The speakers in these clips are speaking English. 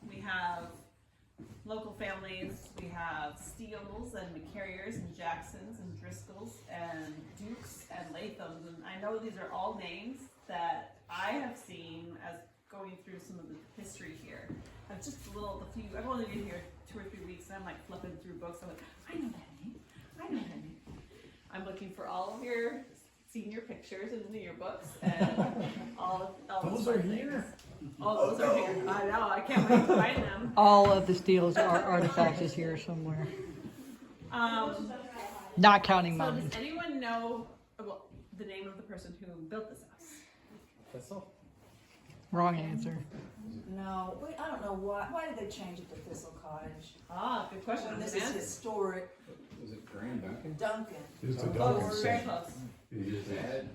We have local families. We have Steeles and McCarriers and Jacksons and Driscolls and Dukes and Lathams. And I know these are all names that I have seen as going through some of the history here. I've I've only been here 2 or 3 weeks and I'm like flipping through books. I'm like, I know that name. I know that name. I'm looking for all of your senior pictures in the yearbooks and all Those the are things. here? Oh, those are here. I know, I can't wait to find them. All of the Steele's artifacts is here somewhere. Not counting So mine. does anyone know the name of the person who built this house? Thistle? Wrong answer. No, wait, I don't know why did they change it to Thistle Cottage? Ah, good question. This is historic Was it Graham Duncan? Duncan. It's a Close, Duncan very set. close. His dad?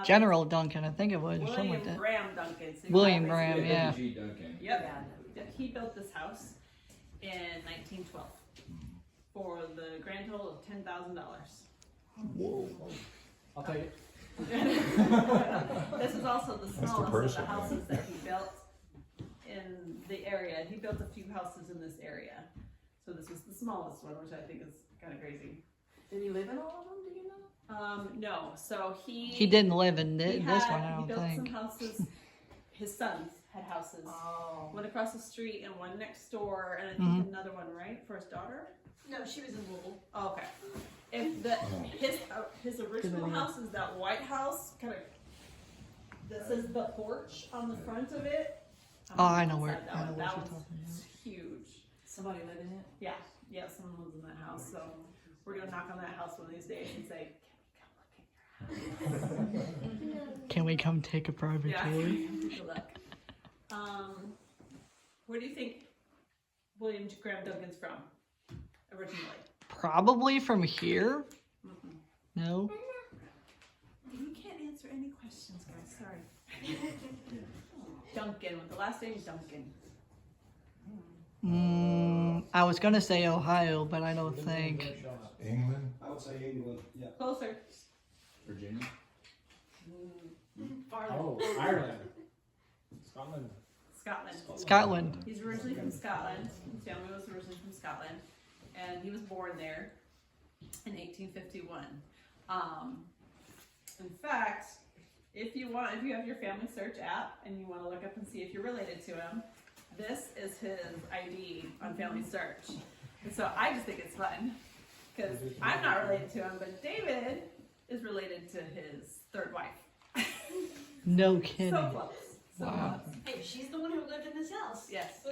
General Duncan, I think it was, or something William like that. Graham Duncan. So you William got Graham, basically- yeah. G. Duncan. Yep. He built this house in 1912 for the grand total of $10,000. Whoa. I'll take it. This is also the the smallest of person, the houses that he built in the area. He built a few houses in this area. So this was the smallest one, which I think is kind of crazy. Did he live in all of them, do you know? No. So He didn't live in he this one, I he don't built some think. houses. His sons had houses. Oh. One across the street and one next door, and I think Mm-hmm. another one, right, for his daughter? No, she was in Louisville. Oh, okay. If his original house is that white house, kind of. This is the porch on the front of it. Oh, I know Inside where, I know what That you're one's talking about. huge. Somebody lived in it? Yeah, someone lives in that house. So we're gonna knock on that house one of these days and say, "Can we come look at your house?" Can we come take a private Yeah. tour? Good luck. Where do you think William Graham Duncan's from originally? Probably from here? No? You can't answer any questions, guys. Sorry. Duncan, with the last name Duncan. I was gonna say Ohio, but I don't think. England? I would say England, yeah. Closer. Virginia? Farther. Oh, Ireland. Scotland. Scotland. Scotland. He's originally from Scotland. His family was originally from Scotland, and he was born there in 1851. In fact, if you have your family search app and you want to look up and see if you're related to him, this is his ID on Family Search. And so I just think it's fun because I'm not related to him, but David is related to his third wife. No kidding. So close. So Wow. close. Hey, she's the one who lived in this house. Yes. So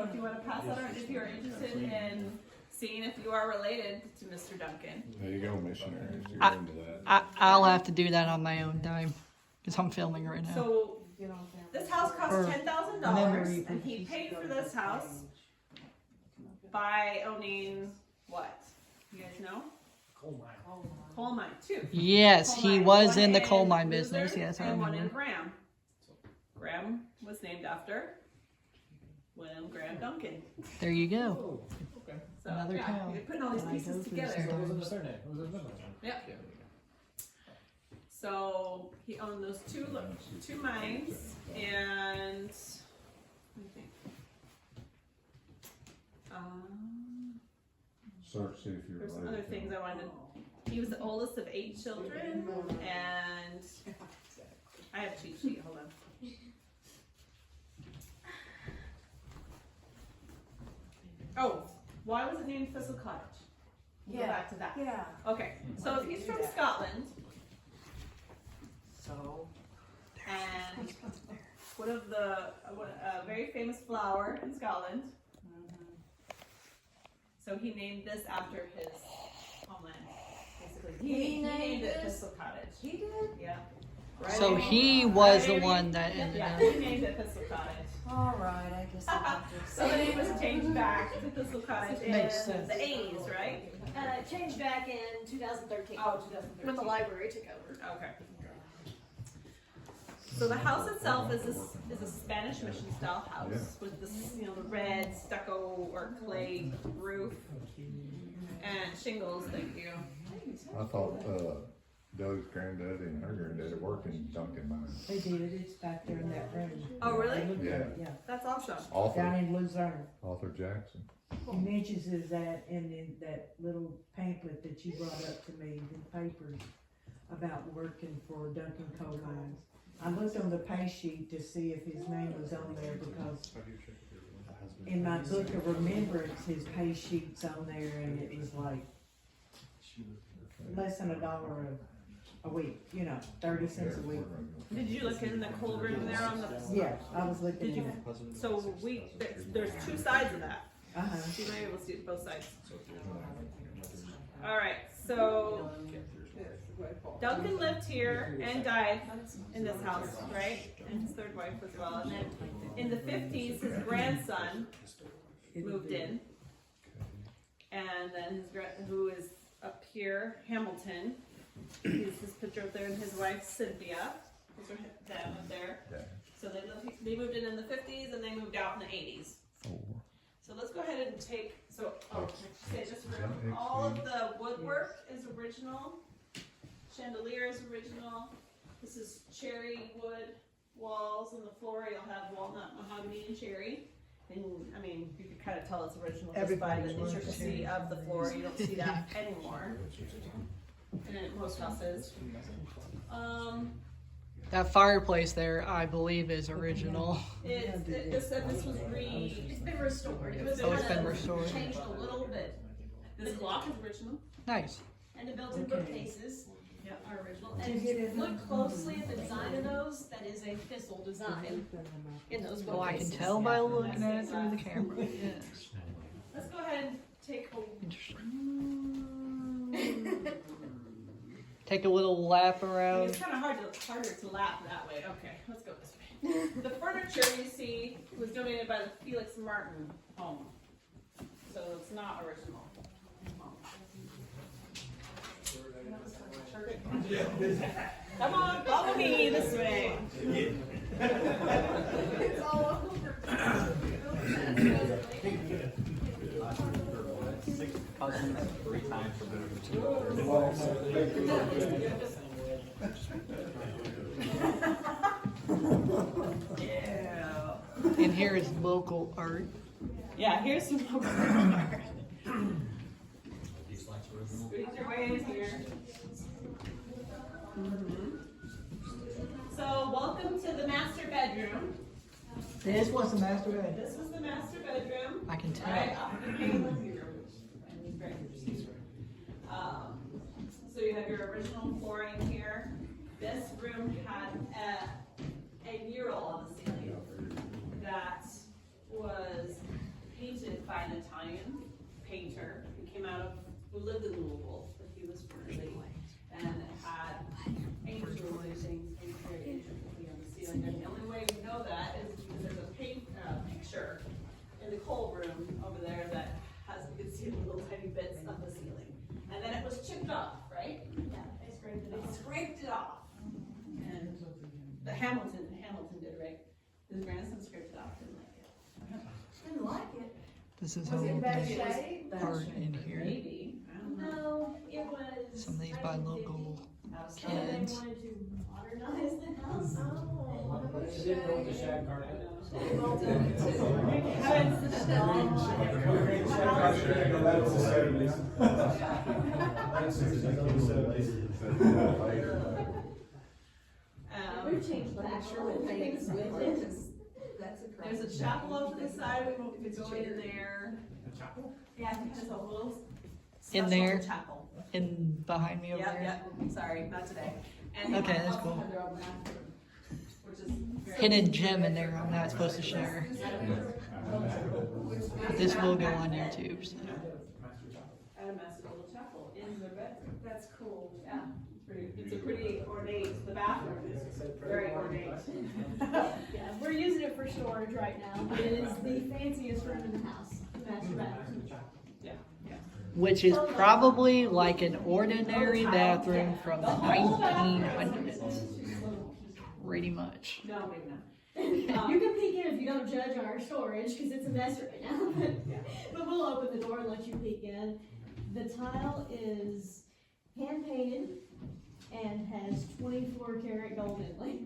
if you want to pass that on, if you're interested in seeing if you are related to Mr. Duncan. There you go, missionaries. You're I- into that. I'll have to do that on my own time because I'm filming right now. So Get on family. this house cost For $10,000, memory and he paid for this house by owning what? You guys know? Coal mine. Coal mine too. Yes, Coal he mine. was One in the in coal mine Luther business. Yes, I and one in remember. Graham. Graham was named after William Graham Duncan. There you go. Oh, okay. So Another yeah, town. you're putting all these I pieces go through together. some- What was in the surname? What was his middle name? Yep. So he owned those two mines, and let me think. Search, see if you're There's some related. other to things him. I wanted. He was the oldest of 8 children, and I have a cheat sheet. Hold on. Oh, why was it named Thistle Cottage? We'll go Yeah. back to that. Yeah. Okay, so Why did he's you do from that? Scotland, So. and one of the a very famous flower in Scotland. So he named this after his homeland, basically. He named it this? Thistle Cottage. He did? Yeah. So he was the one that ended Yeah, up. he named it Thistle Cottage. Alright, I guess I'll have to. So the name was changed back to Thistle Cottage in Makes sense. the 80s, right? It changed back in 2013 Oh, 2013. when the library took over. Okay. So the house itself is a Spanish mission style house with this, the red stucco or clay roof and shingles. Thank you. I thought Doug's granddaddy and her granddaddy work in Duncan Mine. They did, it's back there in that room. Oh, really? I looked at it, Yeah. Yeah, That's awesome. down Author, in Luzerne. Author Jackson. He mentions is that in that little pamphlet that you brought up to me, the papers, about working for Duncan Coal Mines. I looked on the pay sheet to see if his name was on there because in my book of remembrance, his pay sheet's on there and it was like less than $1 a week, 30 cents a week. Did you look in the cold room there on the? Yeah, I was looking Did you? at it. So there's two sides of that. Uh-huh. So you might be able to see both sides. All right, so Duncan lived here and died in this house, right? And his third wife as well. And then in the 50s, his grandson moved in, and then who is up here, Hamilton. Here's his picture up there, and his wife Cynthia. Those are them up there. So they moved in the 50s, and they moved out in the 80s. So let's go ahead and take, say this room, all of the woodwork is original, chandelier is original, this is cherry wood walls, and the floor you'll have walnut, mahogany, and cherry. And I mean, you can kind of tell it's original just by the Everybody's intricacy of the floor, you don't see that anymore. And in most houses. That fireplace there, I beve, is original. This was It's been restored. It was Oh, it's kind been of restored. Changed a little bit. this clock is original. Nice. And the built-in bookcases are original. Did And you if get it? you look closely at the design of those, that is a Thistle design in those Oh, I can bookcases. tell by looking at it through the camera. Yes. Let's go ahead and take a Take a little lap around. It's kind of harder to lap that way. Okay, let's go this way. The furniture you see was donated by the Felix Martin home, so it's not original. Come on, follow me this way. It's all over. Yeah. And here is local art. Yeah, here's some local art. Squeeze your way in here. So, welcome to the master bedroom. This was the master bed. This is the master bedroom. I can tell. Right, so you have your original flooring here. This room had a mural on the ceiling that was painted by an Italian painter who lived in Louisville, but he was from Italy, and it had angels and things painted on the ceiling. And the only way we know that is because there's a picture in the cold room over there that has, you can see little tiny bits of the ceiling. And then it was chipped off, right? Yeah, I scraped it They off. scraped it off. And the Hamilton did, right? His grandson scraped it off, didn't like it. Didn't like it. This is Was it in bad local shape? art in here. Maybe, I don't know. No, it was. Some of these by local Some of them kids. wanted to modernize the house. She didn't know the shag carpet. We've changed back surely things with it. There's a chapel over the side, we could go in there. Yeah, I think there's a little In special there? chapel. In behind me over Yep, there. yep, sorry, not today. And they Okay, that's also cool. have their own bathroom, which is very- Hidden gem in there I'm not supposed to share. But this will go on YouTube. So. And a massive little chapel in their bedroom. That's cool. Yeah, it's a pretty ornate, the bathroom is very ornate. Yeah, we're using it for storage right now, but it is the fanciest room in the house, the master bathroom. Yeah, yeah. Which is probably like an ordinary bathroom from the 1900s. Pretty much. No, maybe not. You can peek in if you don't judge our storage, because it's a mess right now. But we'll open the door and let you peek in. The tile is hand painted, and has 24-karat gold inlay.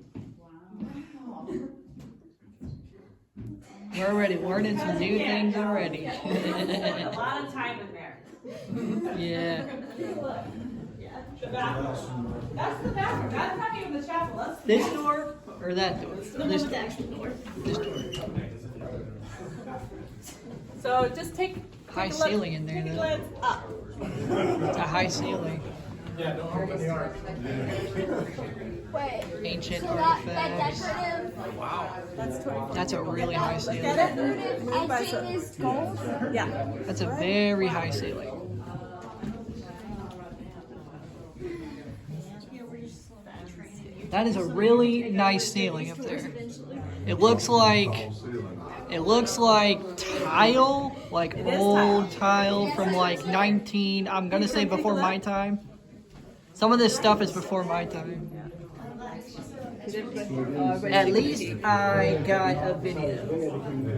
We're already learning some new things already. A lot of time in there. Yeah. The bathroom. That's the bathroom. That's not even the chapel. That's the This door or that door? The one This with the door. actual door. This door. So just take High a look- ceiling in there, take a though. glance up. It's a high ceiling. Yeah, don't open the ark. Wait. Ancient So that artifacts. decorative, That's 24. That's a really high ceiling. decorative etching is gold? Yeah. That's a very high ceiling. That is a really nice ceiling up there. It looks like tile, like old tile from like 19. I'm gonna say before my time. Some of this stuff is before my time. At least I got a video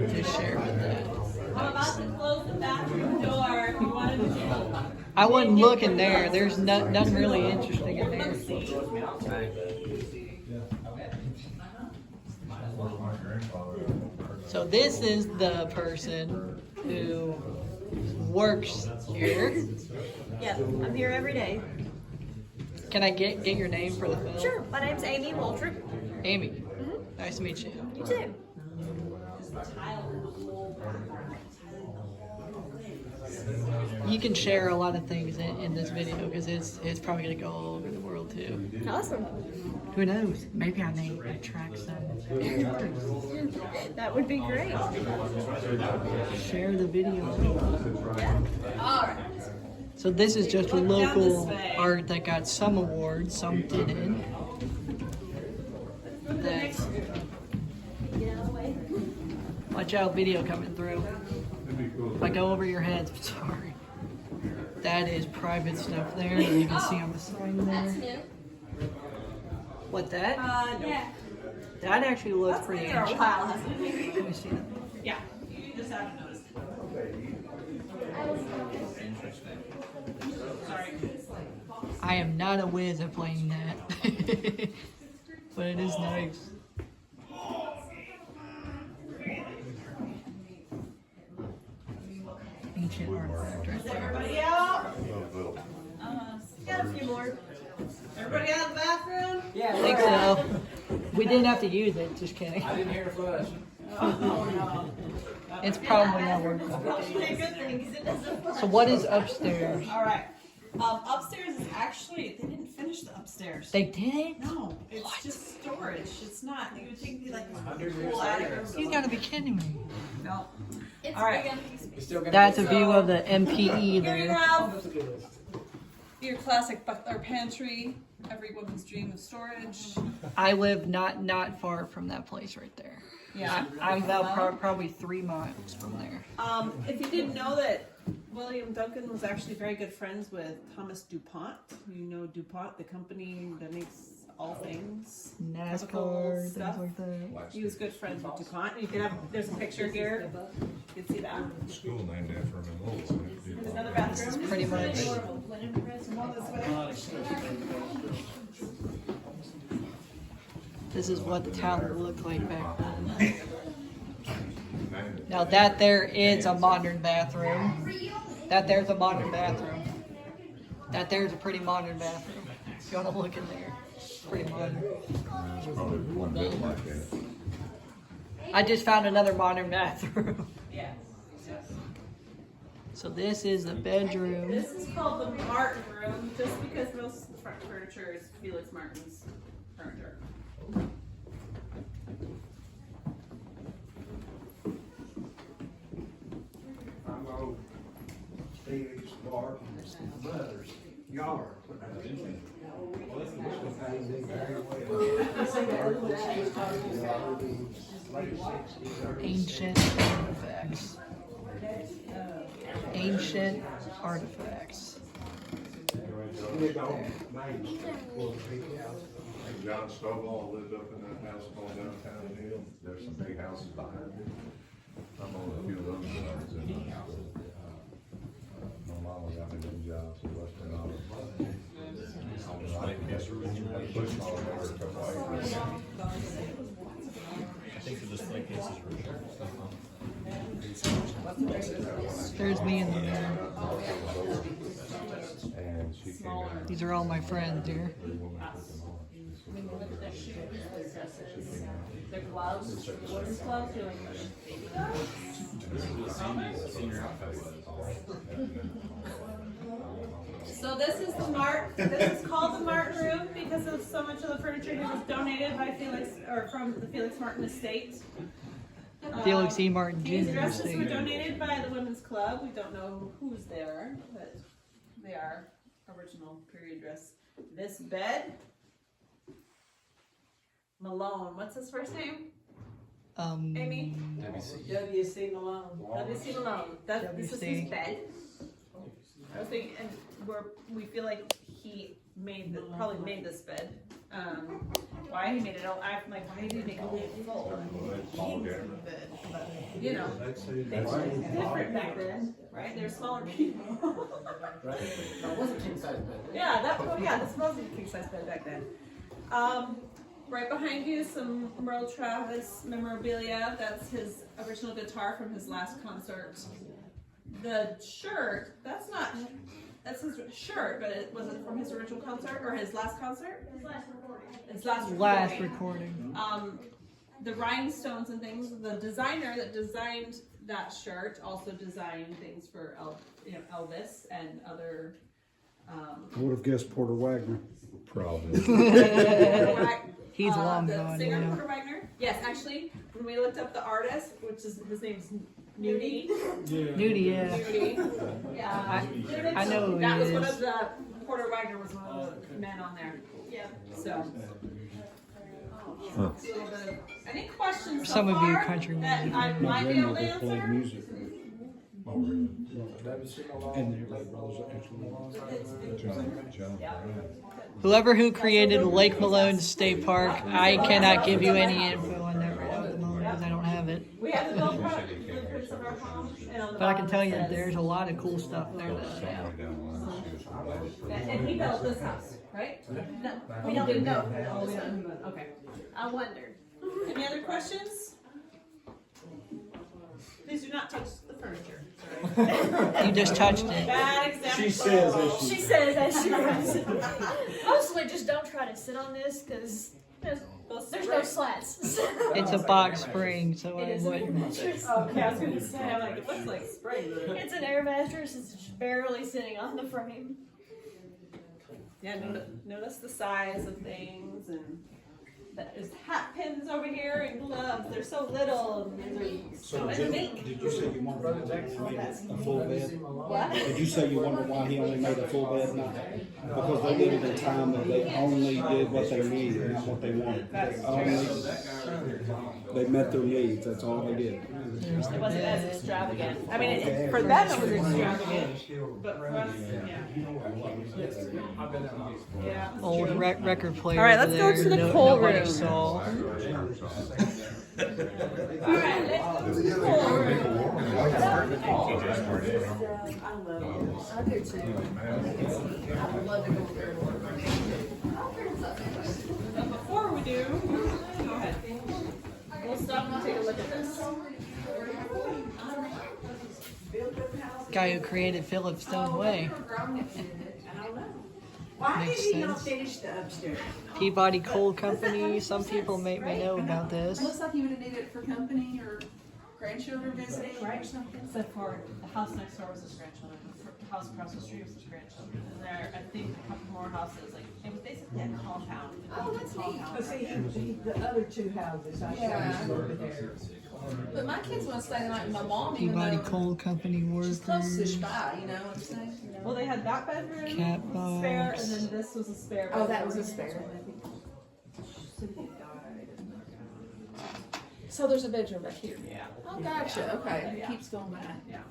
to share with that. I'm about to close the bathroom door. If you wanted to do. I wouldn't look in there. There's nothing really interesting in there. So this is the person who works here. Yeah, I'm here every day. Can I get your name for the film? Sure, my name's Amy Waltrip. Amy. Nice to meet you. You too. You can share a lot of things in this video because it's probably gonna go all over the world too. Awesome. Who knows? Maybe I may attract some viewers. That would be great. Share the video. All right. So this is just Look down this local way. art that got some awards, some didn't. That's, Get out of the way. watch out, video coming through. If I go over your heads, sorry. That is private stuff there. You can see on the side That's there. new. What that? No. Yeah. That actually looks That's pretty been there a ancient. while, hasn't it? Let me see that. Yeah. You just haven't noticed. Sorry. I am not a whiz at playing that. But it is nice. Ancient artifact right Is there. everybody out? Got a few more. Everybody out of the bathroom? I think so. We didn't have to use it, just kidding. I didn't hear a flush. Oh, It's probably not working. Probably a good thing because it doesn't. So what is upstairs? All right. Upstairs is actually, they didn't finish the upstairs. They did? No, it's just storage. It's not. You would think it'd be like a full attic or You something. gotta be kidding me. No. It's All right. big empty space. It's still gonna That's be a view of the MPE Here you there. have your classic butler pantry. Every woman's dream of storage. I live not far from that place right there. Yeah. I'm about probably 3 miles from there. If you didn't know that William Duncan was actually very good friends with Thomas DuPont. You know DuPont, the company that makes all things. NASCAR, things stuff. like that. He was good friends with DuPont. You can have, there's a picture here. You can see that. School named after him in Louisville. There's another bathroom. Pretty much. This is what the town would look like back then. Now that there is a modern bathroom. That there's a modern bathroom. That there's a pretty modern bathroom. If you wanna look in there, it's pretty modern. There's probably one built like that. I just found another modern bathroom. Yeah. So this is the bedroom. This is called the Martin room, just because most of the front furniture is Felix Martin's furniture. I'm old Stevie's Barton's mother's yard. Ancient artifacts. Ancient artifacts. John Stovall lived up in that house on downtown Hill. There's some big houses behind it. I'm on a few of those jobs in high school. My mama got me them jobs in Western Auto. There's me in the mirror. And she came out. These are all my friends here. Their shoes, their dresses, their gloves. What is gloves? They're like baby gloves. So this is the Mart. This is called the Mart room because of so much of the furniture here was donated by Felix, or from the Felix Martin estate. Felix E. Martin Jr. These dresses estate. were donated by the Women's Club. We don't know who's there, but they are original period dress. This bed, Malone. What's his first name? Amy? W.C. Malone. W.C. Malone. This is his bed. I was thinking, and we feel like he probably made this bed. Why he made it all, I'm like, why did he make it all full? Bed, but, you know, they were different back then, right? They were smaller people. That was a king size bed. Yeah, this was a king size bed back then. Right behind you, some Merle Travis memorabilia. That's his original guitar from his last concert. The shirt, that's his shirt, but it wasn't from his original concert or his last concert? His last recording. The rhinestones and things, the designer that designed that shirt also designed things for Elvis and other. I would have guessed Porter Wagner. Probably. He's long the gone. singer Yeah. Porter Wagner. Yes, actually, when we looked up the artist, which is his name's Nudie. Nudie, yeah. Nudie. Yeah. I know who That he was one is. of the Porter Wagner was one of the men on there. Yeah. So. Huh. Any questions so Some of you far country that music. I might be able to answer? music. Whoever who created Lake Malone State Park, I cannot give you any info on that right at the moment because I don't have it. We have the blueprints of our home, and on the But I can bottom tell it you says- there's a lot of cool stuff there. And he built this house, right? No, we don't even know. Oh, we don't even, okay. I wondered. Any other questions? Please do not touch the furniture. You just touched it. Bad example. She says as She says as she runs. Mostly just don't try to sit on this because there's no slats. It's a box spring, so I It is an air wouldn't. mattress. Okay, I was gonna say, I'm like, it looks like spring. It's an air mattress. It's just barely sitting on the frame. Yeah, notice the size of things, and there's hat pins over here and gloves. They're so little and they're so unique. Did you say you wanted a full bed? What? Did you say you wondered why he only made a full bed now? Because they lived in a time that they only did what they needed, not what they wanted. They met their needs, that's all they did. It wasn't as extravagant. I mean, for them it was extravagant, but for us, yeah. Old record player. All right, let's go to the coal nobody room. saw. All right, let's go to the coal room. I love it. I do too. I would love to go there. But before we do, go ahead. We'll stop and take a look at this. Guy who created Philip Stone Way. Why did Makes he not sense. finish the upstairs? Peabody Coal Company. Some people may know about this. Looks like you would have needed it for company or grandchildren visiting or something. Except for the house next door was his grandchildren. The house across the street was his grandchildren. And there, I think, a couple more houses. Like, it was basically a compound. Oh, that's neat. But see, the other two houses, I Yeah. showed you over there. But my kids want to stay the night with my mom, even Peabody though Coal Company she's close-ish workers. by, you know what I'm saying? Well, they had that bedroom, Cat spare, box. and then this was a spare. Oh, that was a bedroom. spare. Cynthia died. So there's a bedroom back here. Yeah. Oh, gotcha. Okay. Yeah. It keeps going by. Yeah.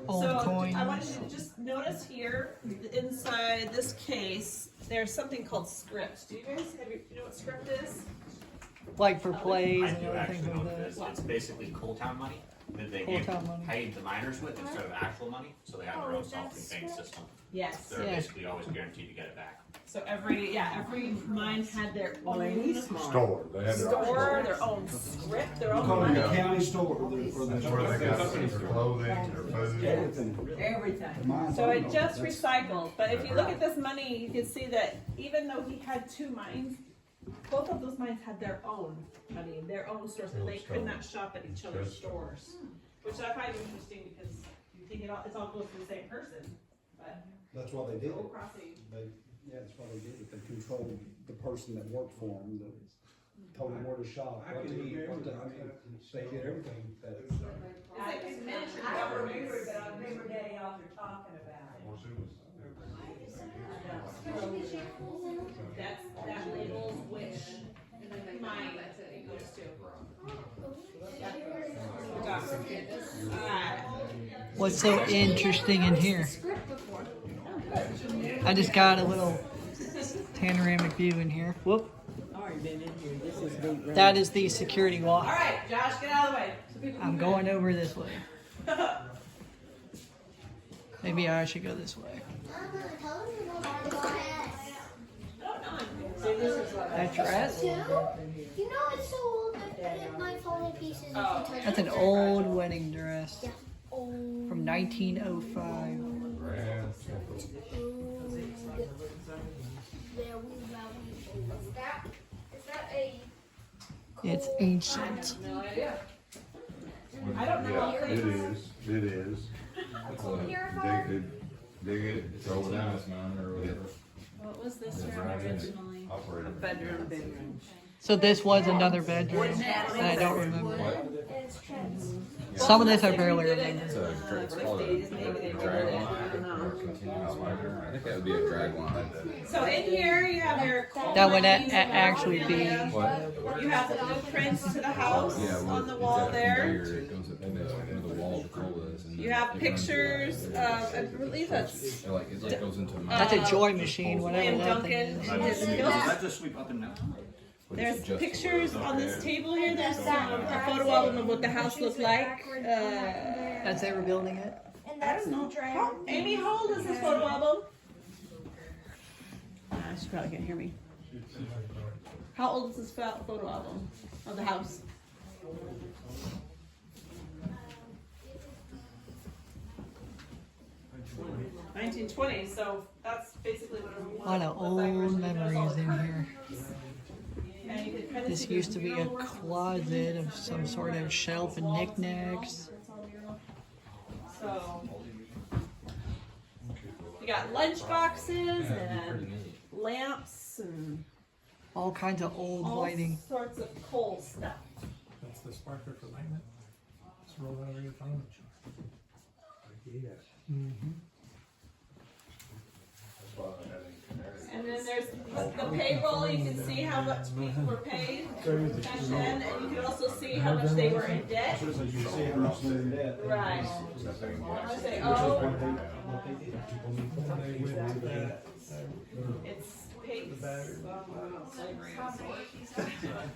Old So coins. I want you to just notice here, inside this case, there's something called script. Do you guys you know what script is? Like for plays I and do other actually things know like what it that. is. It's basically coal town money that they Coal give, town money. paid the miners with instead of actual money, so they have their own self-contained system. Yes. They're Yeah. basically always guaranteed to get it back. So every mine had their own Store, they had their own store, their own script, their own Call it money. the county store or the. That's where they got their clothing, their food. Everything. Everything. Mine's So it all- just that's- recycled, but if you look at this money, you can see that even though he had two mines, both of those mines had their own money, their own stores, and they could not shop at each other's stores. Which I find interesting because you think it's all goes to the same person, but That's why they did Double it. crossing. Yeah, that's why they did it. They controlled the person that worked for them, that told them where to shop, what to eat, what to, I mean, they did everything. That I think miniature I don't government. remember, but I remember Daddy Alter talking about it. That labels which mine it goes to. Alright. What's so interesting in here? I just got a little panoramic view in here. Whoop. That is the security wall. Alright, Josh, get out of the way. So people can I'm hear. going over this way. Maybe I should go this way. That dress? You know it's so old that it might fall in pieces if you touch That's it. an old wedding dress Yeah. from 1905. There we go. Is that a It's ancient. No idea. I don't know all Yeah, things. it is. Dig it, throw it down, it's mine or whatever. What was this It's room right in. originally? Operator. Bedroom. So this was another bedroom, and I don't remember. it's trans? Some of this I barely remember. It's called a drag line or continuous line. I think that would be a drag line. So in here you have your coal That would mines, actually be. you have the blueprints to the house on the wall there. It goes into the wall of the coal is. and You then have it runs pictures of, I believe that's It like goes into. That's a joy machine, whatever William that thing Duncan is. and his Does skills. that just sweep up and down? There's pictures on this table here. There's a photo album of what the house looked like. As they were building it. And I that's don't know. the dragon. Amy, how old is this photo album? She probably can't hear me. How old is this photo album of the house? (1920). So that's basically what it A lot of looked like old originally. memories in here. And you can kind of This see used to be a mural work. closet of some sort of shelf and knickknacks. It's all mural. So you got lunch boxes and lamps and All kinds of old all lighting. sorts of coal stuff. That's the sparkler for magnet. Just roll it over your phone. And then there's the payroll. You can see how much people were paid back then, and you can also see how much they were in debt. you see how much they're in debt. Right. I say, oh, it's paid. Slavery of sorts.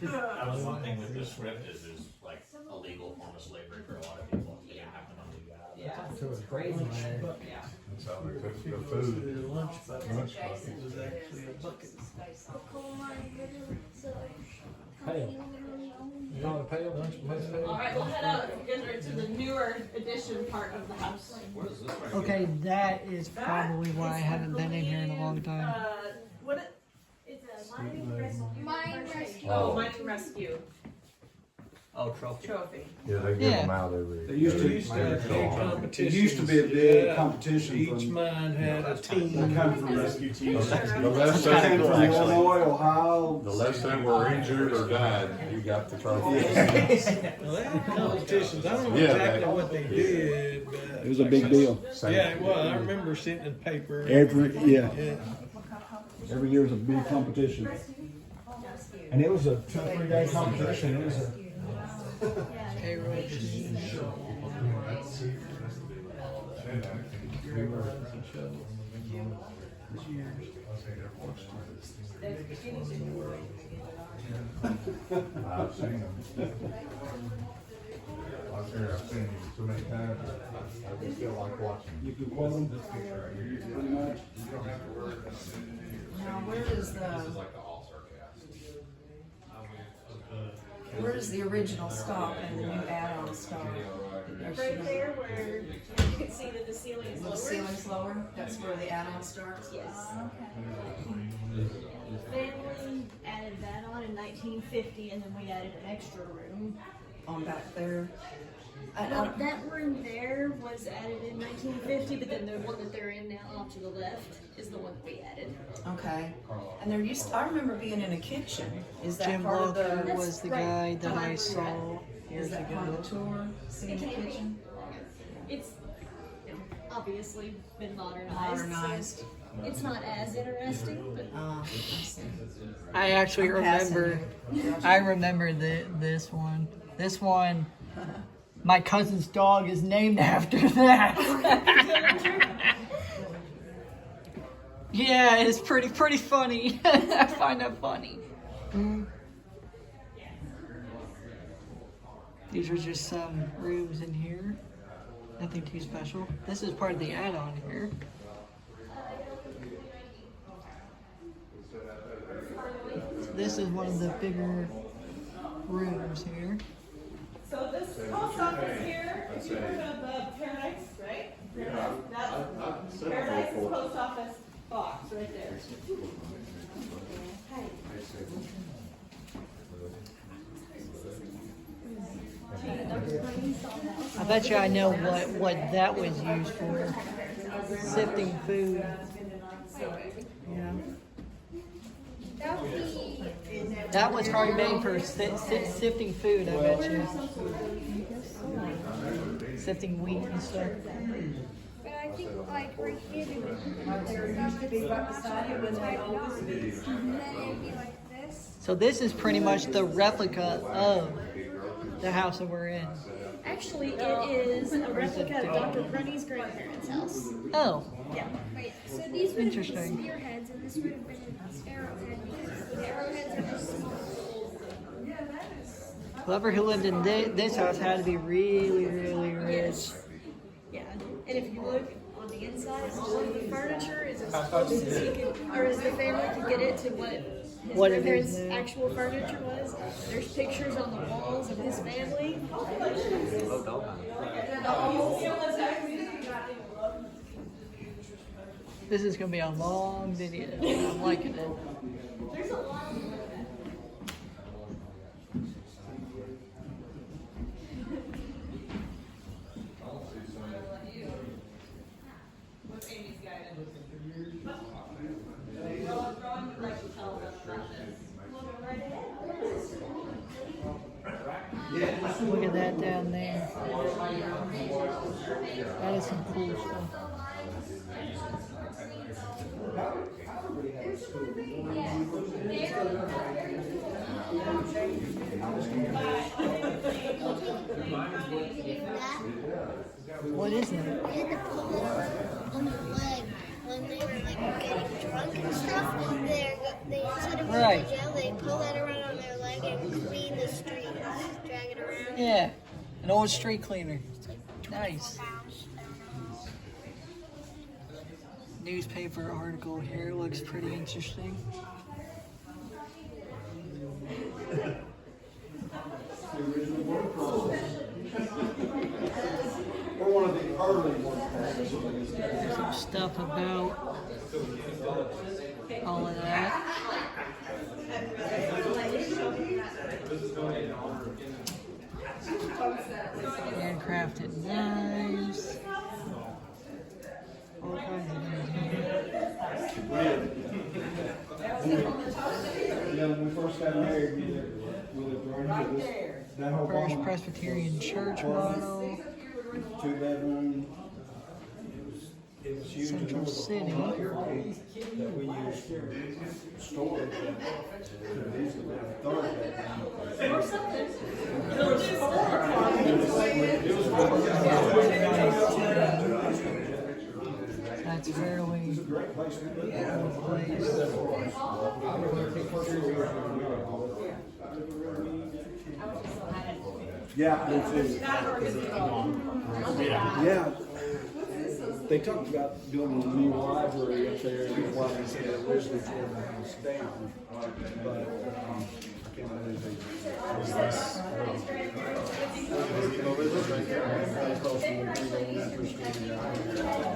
That was one thing with the script is like a legal form of slavery for a lot of people. They didn't have the money to do that. Yeah. So it's crazy. Yeah. That's how they cook the food. The lunch bucket Lunch bucket. was actually a bucket. Not a pail, lunch pail. All right, we'll head out and get her to the newer edition part of the house. Okay, that is probably why I haven't been in here in a long time. What it? It's a mining rescue. Mine rescue. Oh, mining rescue Oh, trophy. trophy. Yeah, they give Yeah. them out every. They used to, it used to be a big competition Each from, mine had a they team. come from rescue teams. The They less came they from were actually, Illinois, Ohio. the less they were injured or died, you got the trophy. Well, they had competitions. I don't know Yeah, exactly they- what they did, It but was a big deal. yeah, it was. I remember seeing it in the paper. Yeah. Yeah. Every year was a big competition. And it was a 2 or 3 day competition. It was a, Payroll. I've seen them. I've seen them so many times, I just feel like watching. You can quote them. This picture right here. Pretty much. You don't have to worry about it. Now, where is the, This is like the all-star cast. where is the original stock and the new add-on stock? Right there where you can see that the ceiling is The lower. ceiling's lower, that's where the add-on starts? Yes. Okay. Family added that on in 1950, and then we added an extra room. On back there. Well, that room there was added in 1950, but then the one that they're in now, off to the left, is the one that we added. Okay. And there used, I remember being in a kitchen. Is that Jim part of Walker the, was the right. guy that I Right. saw is years that part ago. of the tour? Seeing the kitchen? It's obviously been modernized. Modernized. So it's not as interesting, but I see. I actually I'm passing remember. you. I remember this one. This one. My cousin's dog is named after that. Yeah, it's pretty funny. I find that funny. These are just some rooms in here. Nothing too special. This is part of the add-on here. This is one of the bigger rooms here. So this post office here, if you heard of Paradise, right? That's Paradise's post office box right there. I bet you I know what that was used for. Sifting food. Yeah. That was probably made for sifting food, I bet you. Sifting wheat and stuff. But I think like right here, There used to be right beside it when they opened it. and then it'd be like this. So this is pretty much the replica of the house that we're in. actually it is a replica of Dr. Brunny's grandparents' house. Oh, Yeah. Right, so these would have been Interesting. spearheads, and this would have been arrowheads. The arrowheads are just small. whoever who lived in this house had to be really rich. Yes. Yeah. And if you look on the inside, all of the furniture is as close as he could, or as the family could get it to what his What it grandparents' is now. actual furniture was. There's pictures on the walls of his family. This is gonna be a long video. I'm liking it. There's a lot of With Amy's guidance. Well, I'm drawing the like to tell them about this. Look at that down there. That is some cool stuff. What is it? They had to pull it on the leg when they were like getting drunk and stuff. They instead of Right. going to jail, they pull that around on their leg and clean the streets, drag it around. Yeah, an old street cleaner. Nice. Newspaper article here looks pretty interesting. We're one of the early ones. There's some stuff about all of that. Handcrafted knives. All kinds of things here. Yeah, when we first got married, we lived right here. That whole First barn, Presbyterian Church model. 2-bedroom. It was huge. Central and City. that we used for storage. Could have easily been a third bedroom. or something. That's fairly great place. Yeah, me too. Yeah. They talked about building a new library up there, while they said originally tore the house down, but, I can't believe they.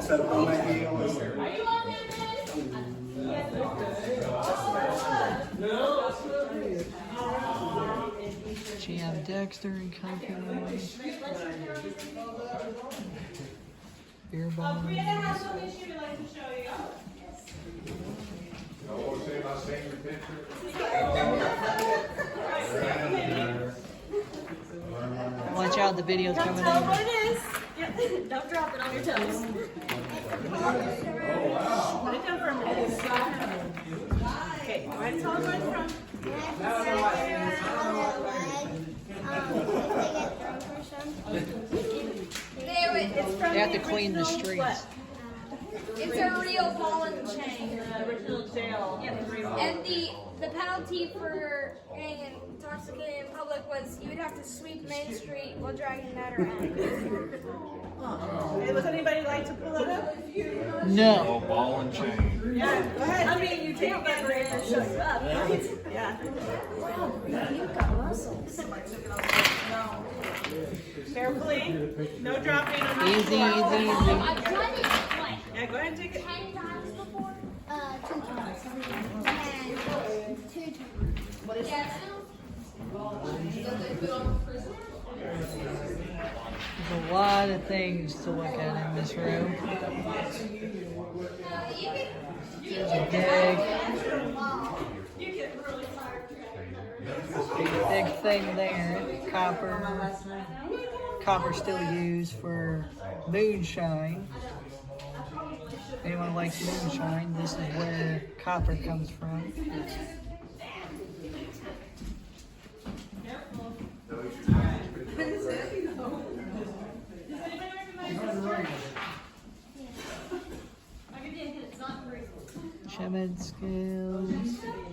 Set up on that hill. GM Dexter and Company. Beer bong. Brianna has something she would like to show you. I want to see my senior picture. Watch out, the video's Don't coming tell them over. what it is. Yep. Don't drop it on your toes. Put it down for a minute. Okay, go ahead and tell them where it's from. They have to clean the streets. It's a real ball and chain. The original jail. And the penalty for getting intoxicated in public was you would have to sweep Main Street while dragging that around. Hey, would anybody like to pull it up? No. Ball and chain. Yeah, go ahead. I mean, you can't get ready to show you up, right? Yeah. Wow, you've got muscles. Carefully. No dropping. No Easy, easy, easy. I've done it Yeah, go ahead and take it. 10 times before. 2 times. And 2 times. What is that? There's a lot of things to look at in this room. There's a big thing there. Copper still used for moonshine. If anyone likes moonshine, this is where copper comes from.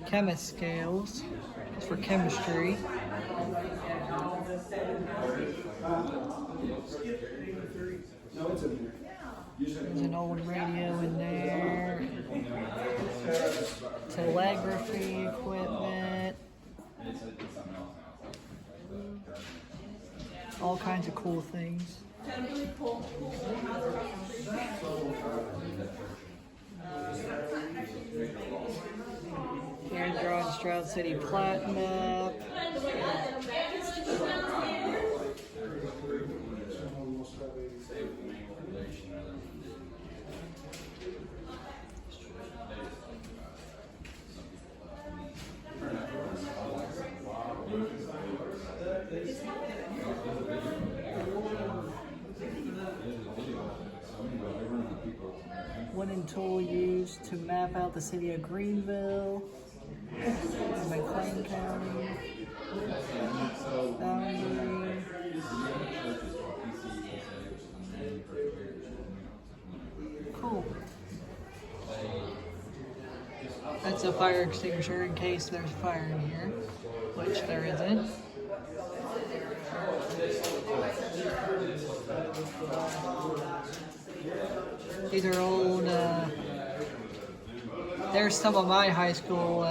Chemist scales. It's for chemistry. There's an old radio in there. Telegraphy equipment. All kinds of cool things. Here, drawing Stroud City plat map. Wooden tool used to map out the city of Greenville, McLean County, boundary. Cool. That's a fire extinguisher in case there's fire in here, which there isn't. These are old, there's some of my high school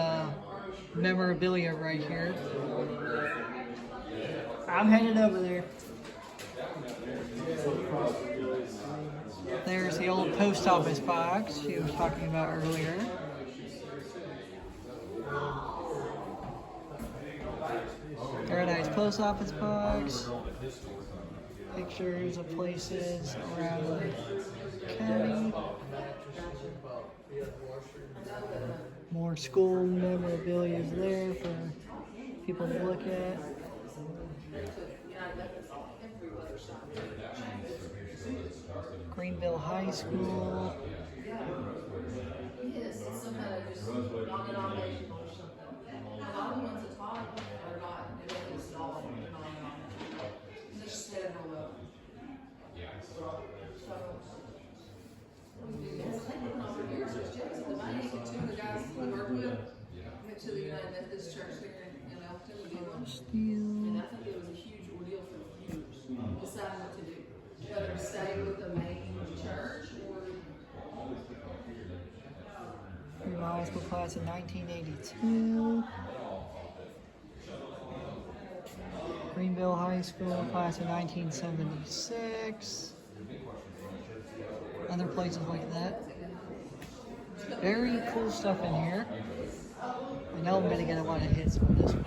memorabilia right here. I'm headed over there. There's the old post office box she was talking about earlier. Paradise post office box. Pictures of places around the county. More school memorabilia is there for people to look at. Greenville High School. looking over here, there's James in the bank, and two of the guys we work with went to the United Methodist Church there in Elton to do one. And I think it was a huge ordeal for years, deciding what to do. Whether to stay with the main church or 3 miles per class in 1982. Greenville High School, class in 1976. Other places like that. Very cool stuff in here. I know I'm going to get a lot of hits from this one.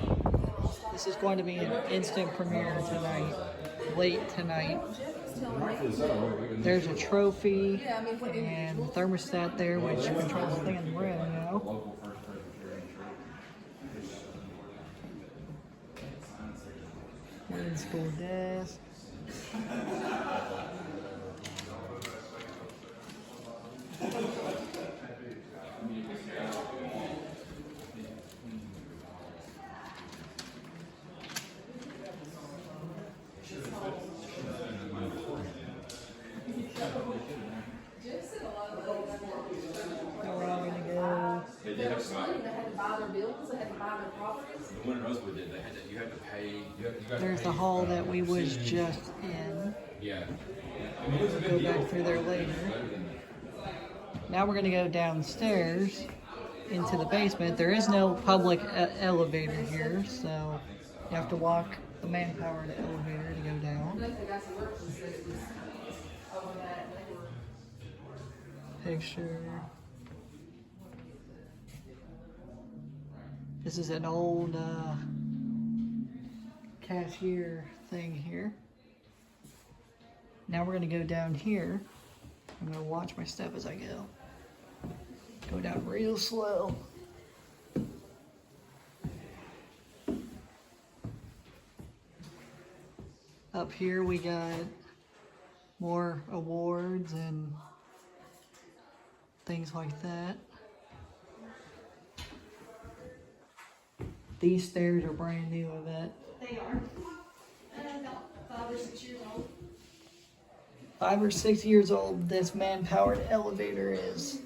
This is going to be an instant premiere tonight, late tonight. There's a trophy and the thermostat there, which controls the thing in the room, you know. Wooden school desk. Now we're all gonna go. they were slumming, they had to buy their buildings, they had to buy their properties. The one in Rosewood did, they had to, you had to pay, you got to There's pay the hall for that we was percentage. just in. Yeah. I mean, it was a Go good deal. back through there later. Now we're gonna go downstairs into the basement. There is no public elevator here, so you have to walk the manpowered elevator to go I down. think the guys who worked and said it was over that, they were. Picture. This is an old cashier thing here. Now we're gonna go down here. I'm gonna watch my step as I go. Go down real slow. Up here we got more awards and things like that. These stairs are brand new, I bet. They are. About 5 or 6 years old. 5 or 6 years old, this man-powered elevator is.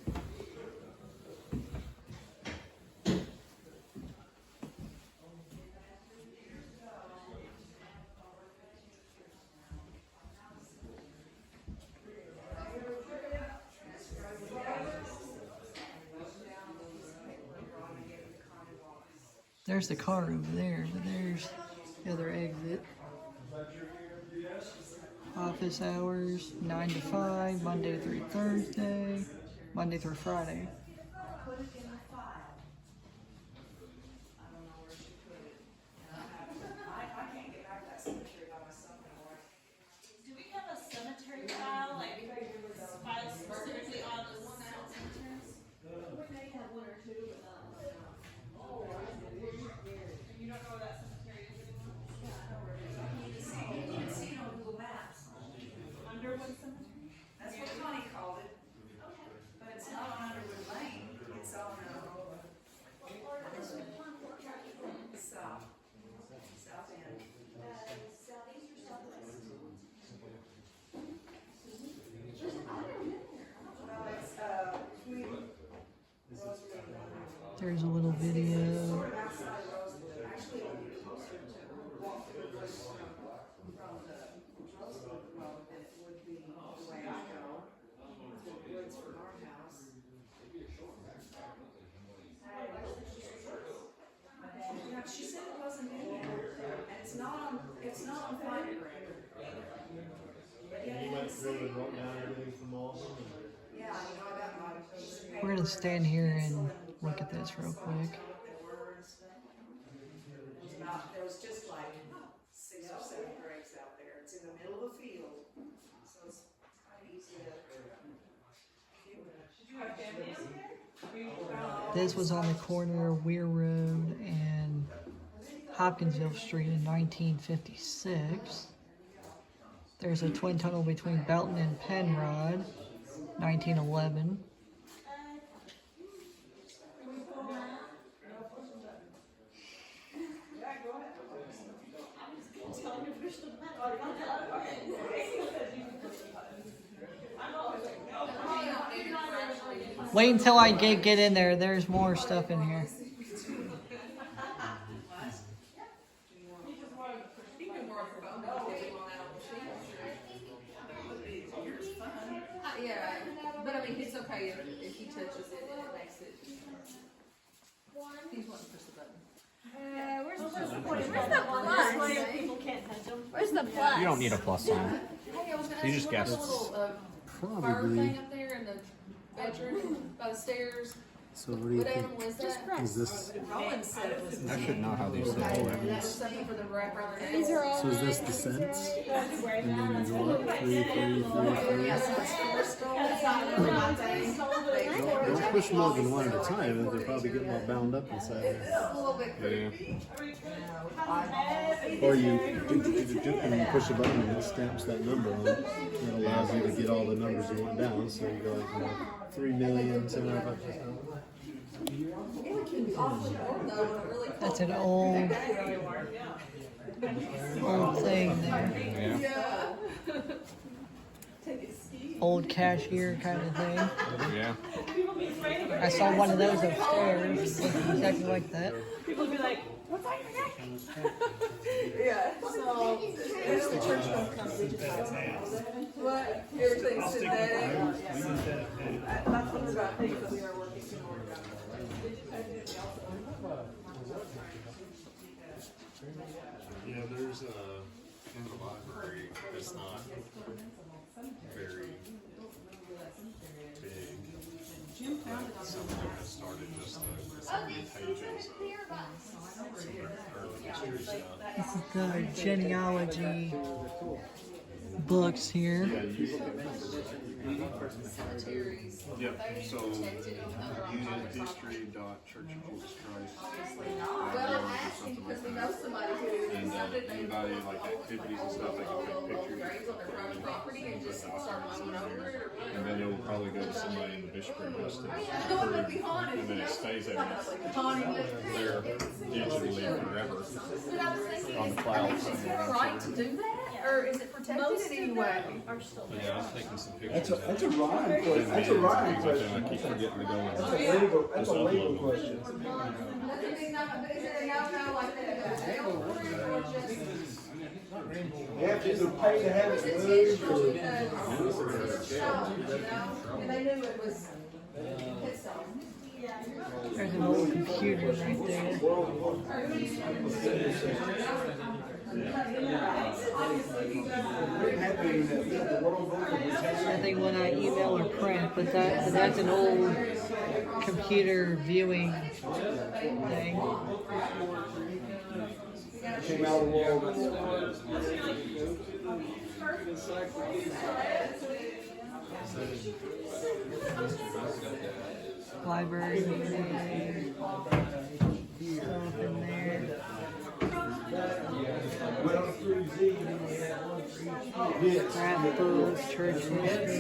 There's the car over there, but there's the other exit. Office hours, 9 to 5, Monday through Thursday, Monday through Friday. Put it in the file. I don't know where she put it. I can't get back to that cemetery by myself anymore. Do we have a cemetery file, like file specifically on the cemeteries? We may have one or two, but not. You don't know where that cemetery is anymore? Yeah, I know where it is. You can see it on Google Maps. Underwood Cemetery? That's what Connie called it. But it's not on Underwood Lane, it's on, south. South end. Well, it's, between Rosemary and There's a little video. sort of outside of Rosewood, actually it would be closer to walk through the woods from the Rosewood road than it would be the way I go, through the woods from our house. Yeah, she said it wasn't in there, and it's not on Finder Grade. But yeah, you can see. Yeah, you know, I got my piece of paper. We're gonna stand here and look at this real quick. There was just like 6 or 7 graves out there. It's in the middle of a field, so it's kind of easy to. Did you have family out there? This was on the corner of Weir Road and Hopkinsville Street in 1956. There's a twin tunnel between Belton and Penrod, 1911. Wait until I get in there. There's more stuff in here. Yeah, but I mean, it's okay if he touches it and it makes it. He's wanting to push the button. Where's the This plus? way people can't touch them. Where's the plus? You don't need a plus sign. Hey, I was gonna You ask just you, what guessed. about the little, fire thing up there in the bedroom by the stairs? So what do you What think? animal is that? Is this, Roland said it was. I should know how these things That work. was something for the wrap around their These are nails. all so is this mine. the cents? Yeah, And then you go up, 3, 3, 3, 3. so it's crystal. Don't push more than one at a time, and they'll probably get all bound up inside there. It's a little bit creepy. Or you do, and you push a button and it stamps that number on it. It allows you to get all the numbers you want down, so you go like 3,700,000. That's an old thing there. Yeah. Old cashier kind of thing. Yeah. I saw one of those upstairs. Looks exactly like that. People be like, what's on your neck? Yeah, so if the church don't come digitize what? Everything's synthetic. That's one of the things that we are working to work on. Yeah, there's in the library, it's not very big. Someone has started just the pages of some of their early history stuff. This is the genealogy books here. Cemeteries. Yep, so unionhistory.churchofjesuschrist. Well, I'm asking because we know somebody who And decided they anybody like activities and stuff, they can take pictures. graves on their private property and just start mowing over it or And then it will probably go to somebody in the bishopric just to I don't want to be haunted. and then it stays there Haunting. there digitally forever But I was thinking, on the is cloud it somewhere. right to do that? Or is it protected Most in of any them way? are still there. Yeah, I was taking some pictures. That's a Ryan question. That's a Ryan But question. then I keep forgetting to go and That's a just legal upload them. question. Doesn't mean not, but is it a no-no like that? Jail for it or just? They have to either pay to have It's it moved intentional or. because it's shown, you know, and they knew it was pissed off. There's an old computer right there. Nothing when I email or print, but that's an old computer viewing thing. Came out of the wall. Library over there. Stuff in there. Scrapbooks, church history.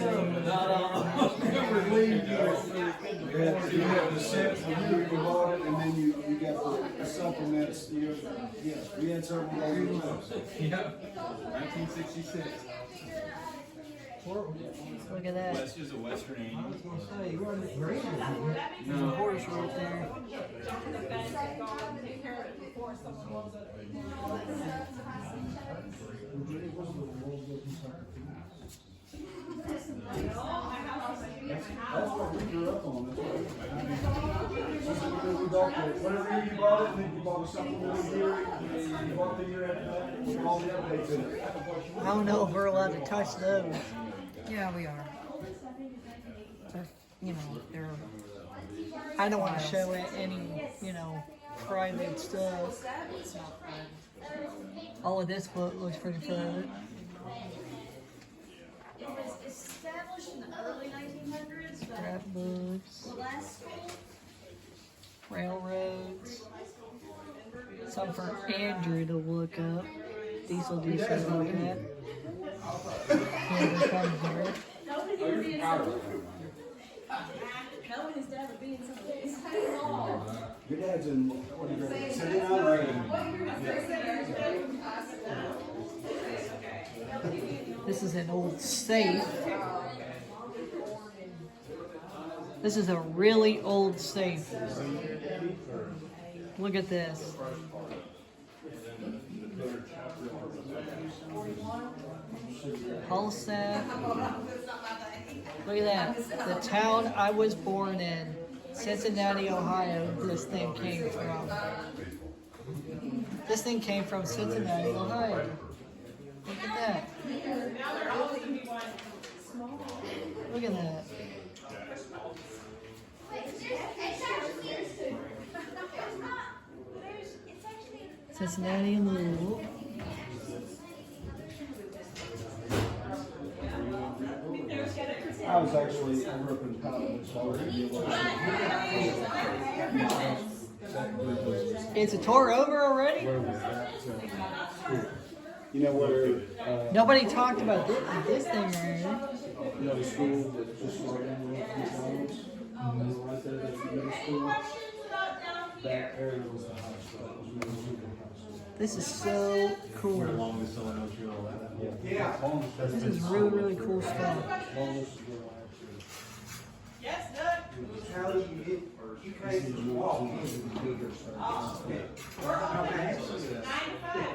You have the set for you bought it, and then you got the supplements. Yeah, we had several of those. Yeah, 1966. Look at that. West is a Western angle. There's a horse right there. That's what we grew up on. Whenever you bought it, then you bought a supplemental year, you bought the year after that, with all the updates in it. I don't know if we're allowed to touch those. Yeah, we are. You know, they're. I don't want to show it any, private stuff. All of this book looks pretty private. It was established in the early 1900s, but Scrapbooks, the last school, railroads. Some for Andrew to look up. Thistle do some to look at. Yeah, there's one here. nobody here being something. Nobody's ever being something. Your dad's in, what do you grade? 79 or 80? This is an old safe. This is a really old safe. Look at this. Pulsat. Look at that. The town I was born in, Cincinnati, Ohio, this thing came from. This thing came from Cincinnati, Ohio. Look at that. Look at that. Cincinnati and Louisville. I was actually, I grew up in Powell, so It's a tour over already? you know where, Nobody talked about this thing right here. you know, the school that just right in with McDonald's, right there, that middle school, that area was the high school. It was really good high school. This is so cool. Longest elementary, all that. This is really, really cool stuff. Longest school, Yes, Doug? you can't walk. We're open 9 to 5.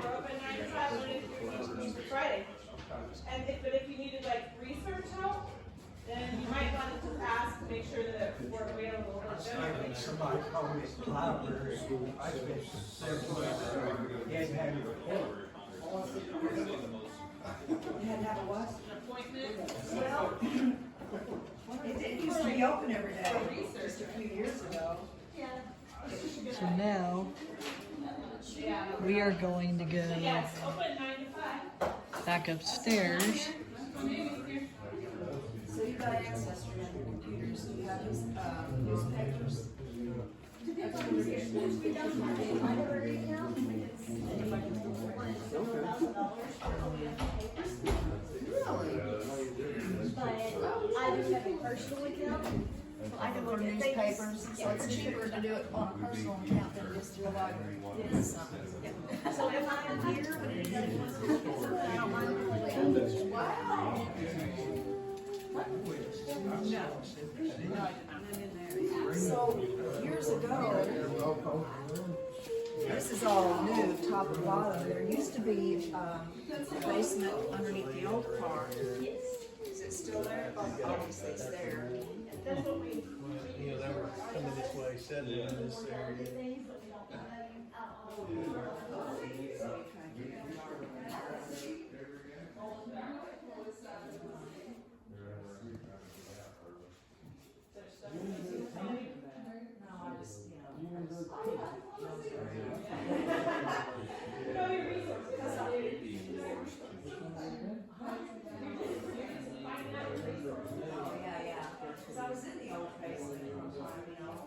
We're open 9 to 5 Monday through Friday. And but if you needed like research help, then you might want to just ask to make sure that we're available. Somebody called me at the library. I spent several hours. He hadn't had it before. You had to have a what? An appointment. Well, it didn't used to be open every day, just a few years ago. So now we are going to go Yes, open 9 to 5. back upstairs. So you've got access to your computers, so you have these, newspapers. I just have a personal account. I can look at newspapers, so it's cheaper to do it on a personal account than just through a library. So if I'm here, but anybody wants to look at something, I don't mind pulling it. Wow. So, years ago, this is all new, top and bottom, there used to be, a basement underneath the old car. Is it still there? Obviously it's there. That's what we. You know, they were coming this way, settling in this area. Cause I was in the old basement at one time, you know.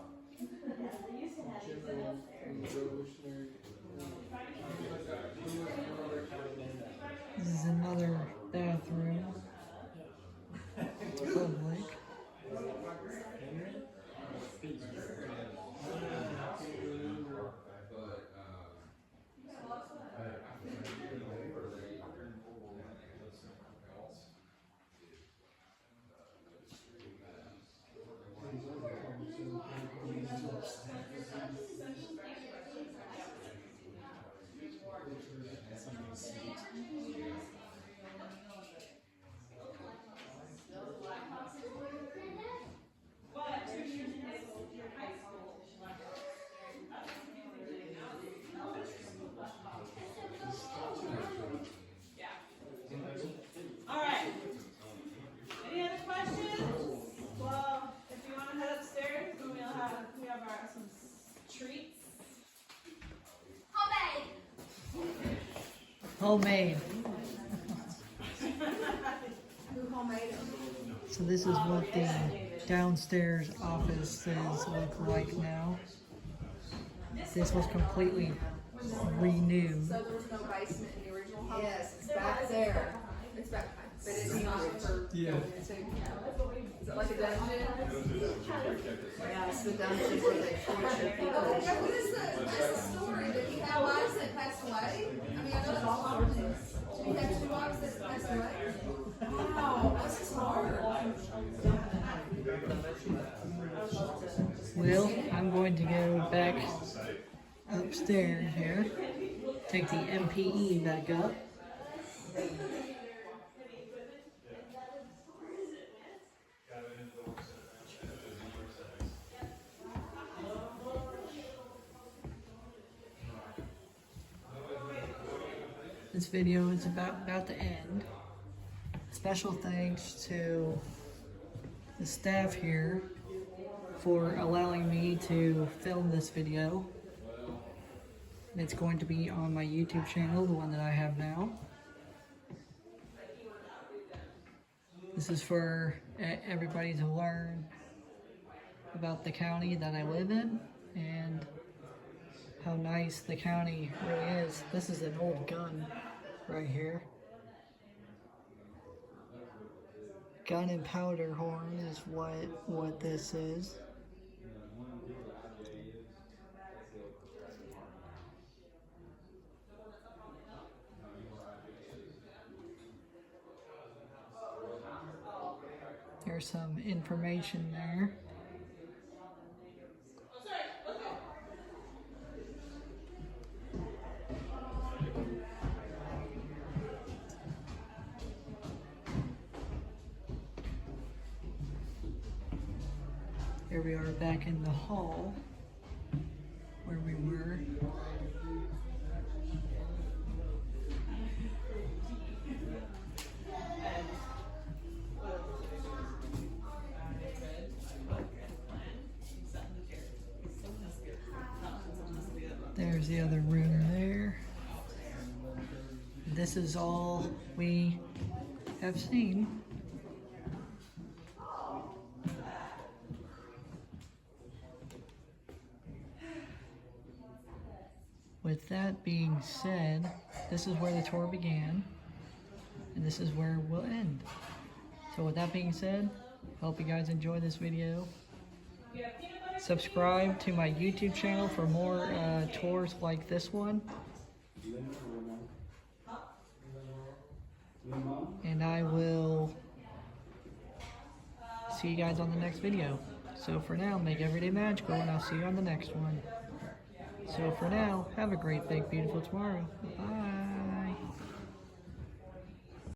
This is another bathroom. Public. All right. Any other questions? Well, if you want to head upstairs, we have our some treats. Homemade. Who homemade it? So this is what the downstairs offices look like now. This was completely renewed. So there was no basement in the original house? Yes, it's back there. It's back, but it's not for. Yeah. Is it like a dungeon? Yeah, it's the dungeon where they torture people. What is what's the story? Did he have wives that passed away? I mean, I know that's all politics. Did he have 2 wives that passed away? Wow, this is hard. going to go back upstairs here, take the MPE back up. This video is about to end. Special thanks to the staff here for allowing me to film this video. It's going to be on my YouTube channel, the one that I have now. This is for everybody to learn about the county that I live in and how nice the county really is. This is an old gun right here. Gun and powder horn is what this is. There's some information there. Here we are back in the hall where we were. There's the other room there. This is all we have seen. With that being said, this is where the tour began, and this is where we'll end. So with that being said, hope you guys enjoy this video. Subscribe to my YouTube channel for more tours like this one. And I will see you guys on the next video. So for now, make every day magical, and I'll see you on the next one. So for now, have a great, big, beautiful tomorrow. Bye.